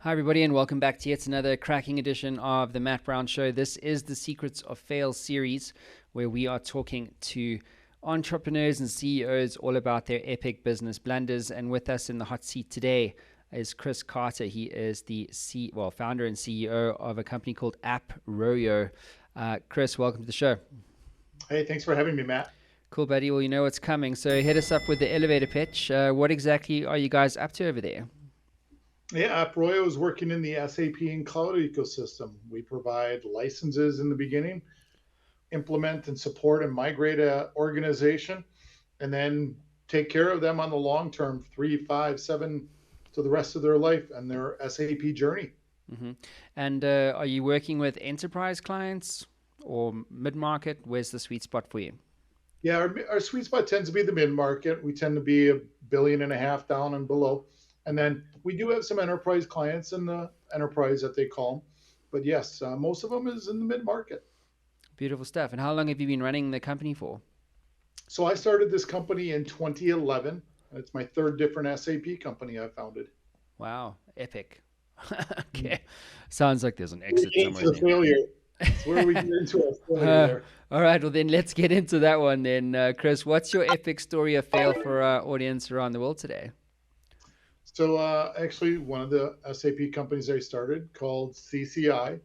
Hi, everybody, and welcome back to yet another cracking edition of the Matt Brown Show. This is the Secrets of Fail series, where we are talking to entrepreneurs and CEOs all about their epic business blunders. And with us in the hot seat today is Chris Carter. He is the founder and CEO of a company called Approyo. Chris, welcome to the show. Hey, thanks for having me, Matt. Cool, buddy. Well, you know what's coming. So hit us up with the elevator pitch. What exactly are you guys up to over there? Yeah, Approyo is working in the SAP and cloud ecosystem. We provide licenses in the beginning, implement and support and migrate a organization, and then take care of them on the long term, 3, 5, 7 to the rest of their life and their SAP journey. hmm And are you working with enterprise clients or mid-market? Where's the sweet spot for you? Yeah, our sweet spot tends to be the mid market. We tend to be $1.5 billion down and below. And then we do have some enterprise clients in the enterprise that they call them. But yes, most of them is in the mid market. Beautiful stuff. And how long have you been running the company for? So I started this company in 2011. It's my third different SAP company I founded. Wow, epic. Mm. Okay. Sounds like there's an We exit get somewhere into in the failure. That's where we get into our failure there. there. All right, well then let's get into that one then. Chris, what's your epic story of fail for our audience around the world today? So actually, one of the SAP companies I started called CCI.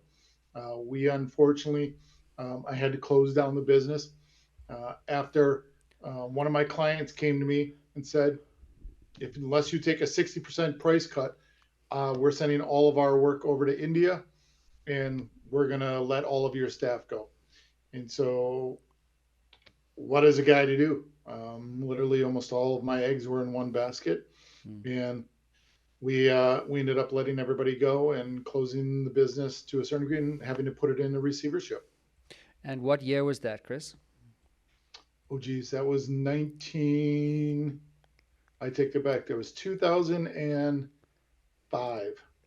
We unfortunately, I had to close down the business after one of my clients came to me and said, if unless you take a 60% price cut, we're sending all of our work over to India and we're going to let all of your staff go. And so, what is a guy to do? Literally, almost all of my eggs were in one basket. Hmm. And we ended up letting everybody go and closing the business to a certain degree and having to put it in a receivership. And what year was that, Chris? Oh, geez, that was 19. I take it back. That was 2005.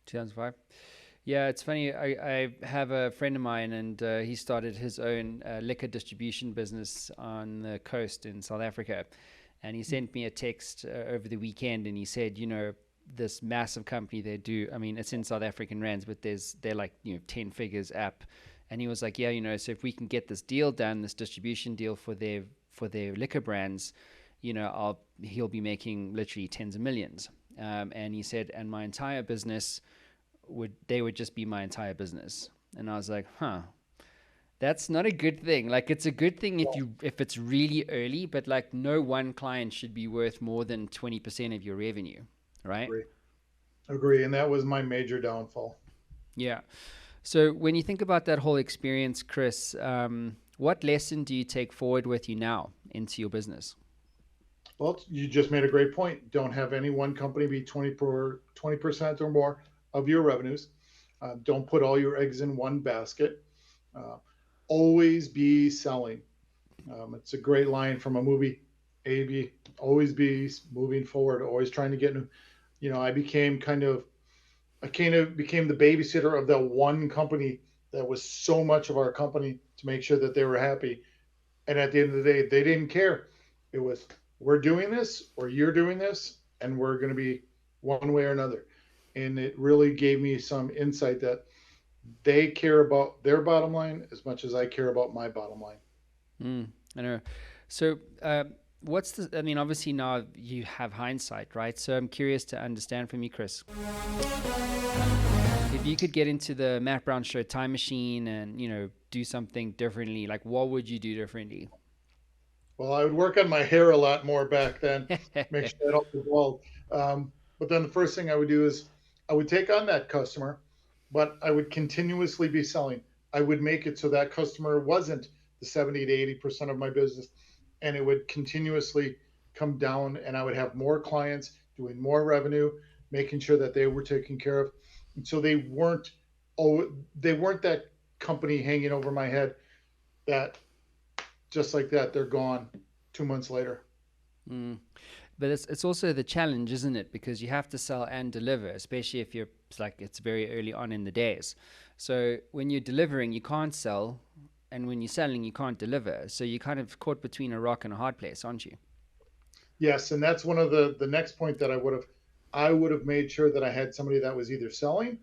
2005. Yeah, it's funny. I have a friend of mine, and he started his own liquor distribution business on the coast in South Africa. And he sent me a text over the weekend, and he said, this massive company they do. I mean, it's in South African rands, but they're like 10 figures up. And he was like, yeah, so if we can get this deal done, this distribution deal for their liquor brands, he'll be making literally tens of millions. And he said, and my entire business would just be my entire business. And I was like, that's not a good thing. Like, it's a good thing if it's really early, but like no one client should be worth more than 20% of your revenue, right? Agree. Agree. And that was my major downfall. Yeah. So when you think about that whole experience, Chris, what lesson do you take forward with you now into your business? Well, you just made a great point. Don't have any one company be 20% or more of your revenues. Don't put all your eggs in one basket. Uh, Always be selling. It's a great line from a movie. AB, always be moving forward, always trying to get new. I became I kind of became the babysitter of that one company that was so much of our company to make sure that they were happy. And at the end of the day, they didn't care. It was, we're doing this or you're doing this, and we're going to be one way or another. And it really gave me some insight that they care about their bottom line as much as I care about my bottom line. I know. So, I mean, obviously now you have hindsight, right? So I'm curious to understand from you, Chris. If you could get into the Matt Brown Show time machine and, do something differently, like what would you do differently? Well, I would work on my hair a lot more back then, make sure I don't get bald. But then the first thing I would do is I would take on that customer, but I would continuously be selling. I would make it so that customer wasn't the 70 to 80% of my business, and it would continuously come down, and I would have more clients doing more revenue, making sure that they were taken care of. And so they weren't that company hanging over my head that just like that, they're gone 2 months later. Mm. But it's also the challenge, isn't it? Because you have to sell and deliver, especially if it's very early on in the days. So when you're delivering, you can't sell, and when you're selling, you can't deliver. So you're kind of caught between a rock and a hard place, aren't you? Yes, and that's one of the next point that I would have made sure that I had somebody that was either selling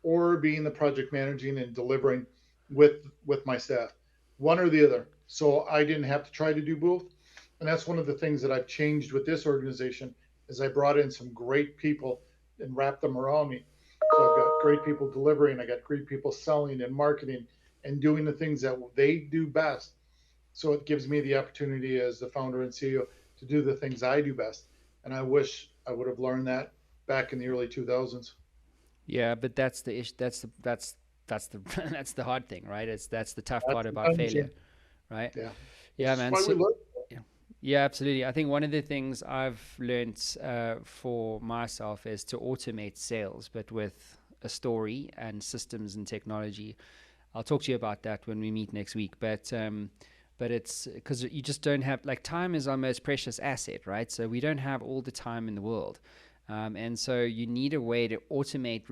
or being the project managing and delivering with my staff, one or the other. So I didn't have to try to do both. And that's one of the things that I've changed with this organization is I brought in some great people and wrapped them around me. So I've got great people delivering, I got great people selling and marketing and doing the things that they do best. So it gives me the opportunity as the founder and CEO to do the things I do best. And I wish I would have learned that back in the early 2000s. Yeah, but that's the issue. That's the that's the hard thing, right? That's the tough That's part the about time failure, machine. right? Yeah. Yeah, This is man. why So we learn. yeah, yeah, absolutely. I think one of the things I've learnt for myself is to automate sales, but with a story and systems and technology. I'll talk to you about that when we meet next week. But it's because you just don't have, like, time is our most precious asset, right? So we don't have all the time in the world. And so you need a way to automate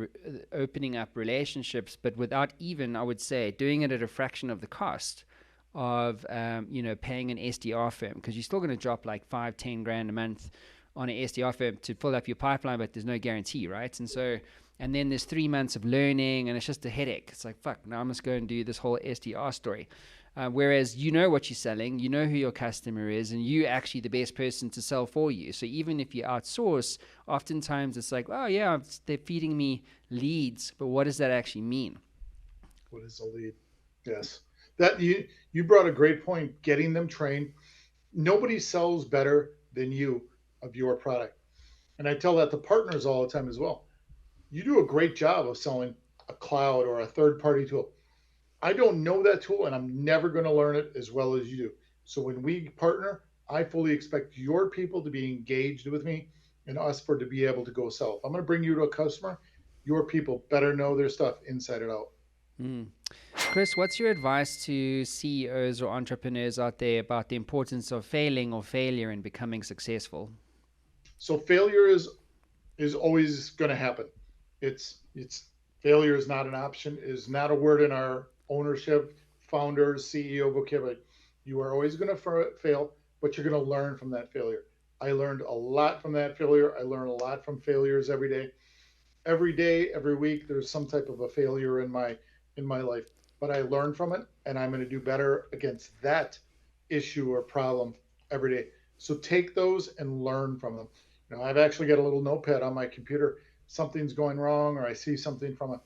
opening up relationships, but without even, I would say, doing it at a fraction of the cost of paying an SDR firm, because you're still going to drop like 5-10 grand a month on an SDR firm to fill up your pipeline, but there's no guarantee, right? And then there's 3 months of learning, and it's just a headache. It's like, fuck, now I must go and do this whole SDR story. Whereas you know what you're selling, you know who your customer is, and you're actually the best person to sell for you. So even if you outsource, oftentimes it's like, oh yeah, they're feeding me leads, but what does that actually mean? What is a lead? Yes. That you brought a great point. Getting them trained. Nobody sells better than you of your product. And I tell that to partners all the time as well. You do a great job of selling a cloud or a third party tool. I don't know that tool and I'm never going to learn it as well as you do. So when we partner, I fully expect your people to be engaged with me and us for to be able to go sell. If I'm going to bring you to a customer, your people better know their stuff inside and out. Mm. Chris, what's your advice to CEOs or entrepreneurs out there about the importance of failing or failure in becoming successful? So failure is always going to happen. It's failure is not an option, is not a word in our ownership, founders, CEO vocabulary. You are always going to fail, but you're going to learn from that failure. I learned a lot from that failure. I learn a lot from failures every day. Every day, every week, there's some type of a failure in my life, but I learn from it, and I'm going to do better against that issue or problem every day. So take those and learn from them. I've actually got a little notepad on my computer. Something's going wrong, or I see something from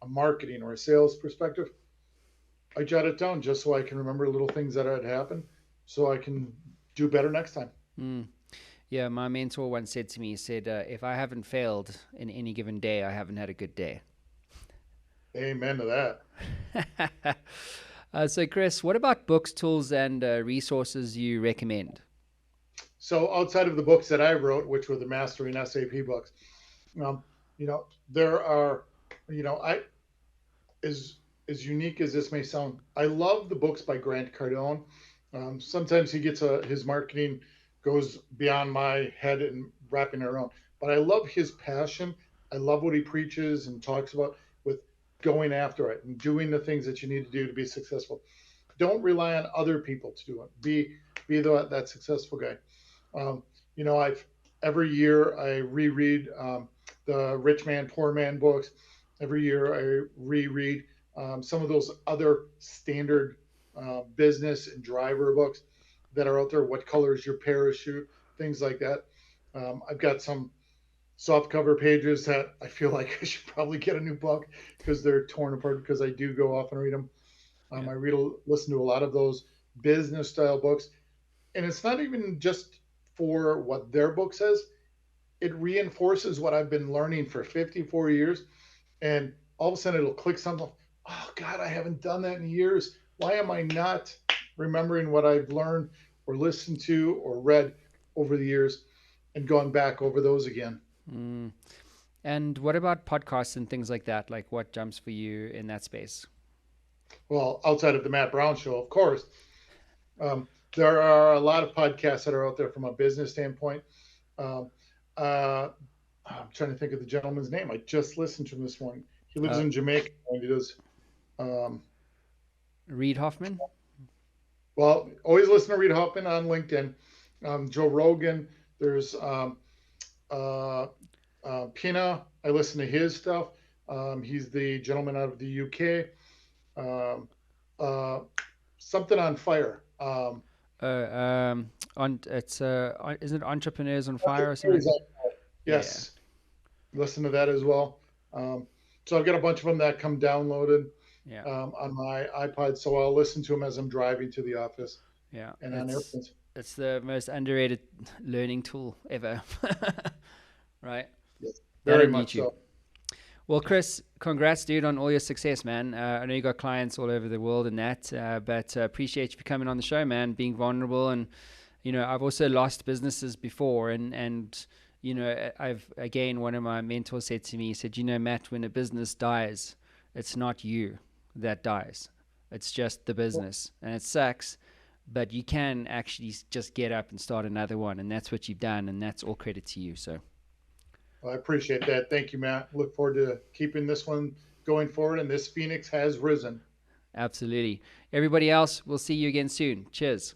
a marketing or a sales perspective. I jot it down just so I can remember little things that had happened, so I can do better next time. Mm. Yeah, my mentor once said to me, he said, if I haven't failed in any given day, I haven't had a good day. Amen to that. So, Chris, what about books, tools, and resources you recommend? So outside of the books that I wrote, which were the Mastering SAP books, um, there are, I as as unique as this may sound, I love the books by Grant Cardone. Sometimes he gets his marketing goes beyond my head and wrapping it around, but I love his passion. I love what he preaches and talks about with going after it and doing the things that you need to do to be successful. Don't rely on other people to do it. Be that successful guy. Um, I've every year I reread the Rich Man Poor Man books. Every year I reread some of those other standard business and driver books that are out there. What color is your parachute? Things like that. I've got some soft cover pages that I feel like I should probably get a new book because they're torn apart because I do go off and read them. Yeah. I listen to a lot of those business style books, and it's not even just for what their book says. It reinforces what I've been learning for 54 years, and all of a sudden it'll click something. Oh God, I haven't done that in years. Why am I not remembering what I've learned or listened to or read over the years and gone back over those again? Mm. And what about podcasts and things like that? Like, what jumps for you in that space? Well, outside of the Matt Brown show, of course, um, there are a lot of podcasts that are out there from a business standpoint. Um, uh, I'm trying to think of the gentleman's name. I just listened to him this morning. He lives Uh, in Jamaica and he does. Um, Reed Hoffman? well, always listen to Reid Hoffman on LinkedIn. Joe Rogan. There's uh, Pina, I listen to his stuff. He's the gentleman out of the UK. Um, uh, Something on fire. On it's isn't it Entrepreneurs on Fire or something? Yeah, Yes, listen to that as well. So I've got a bunch of them that come downloaded yeah, on my iPod, so I'll listen to them as I'm driving to the office yeah. and on airplanes. It's the most underrated learning tool ever, right? Yes, That very and much YouTube. so. Well, Chris, congrats, dude, on all your success, man. I know you got clients all over the world and that, but appreciate you coming on the show, man, being vulnerable. And, I've also lost businesses before. And again, one of my mentors said to me, he said, Matt, when a business dies, it's not you that dies. It's just the business. And it sucks, but you can actually just get up and start another one. And that's what you've done. And that's all credit to you. So. Well, I appreciate that. Thank you, Matt. Look forward to keeping this one going forward. And this Phoenix has risen. Absolutely. Everybody else, we'll see you again soon. Cheers.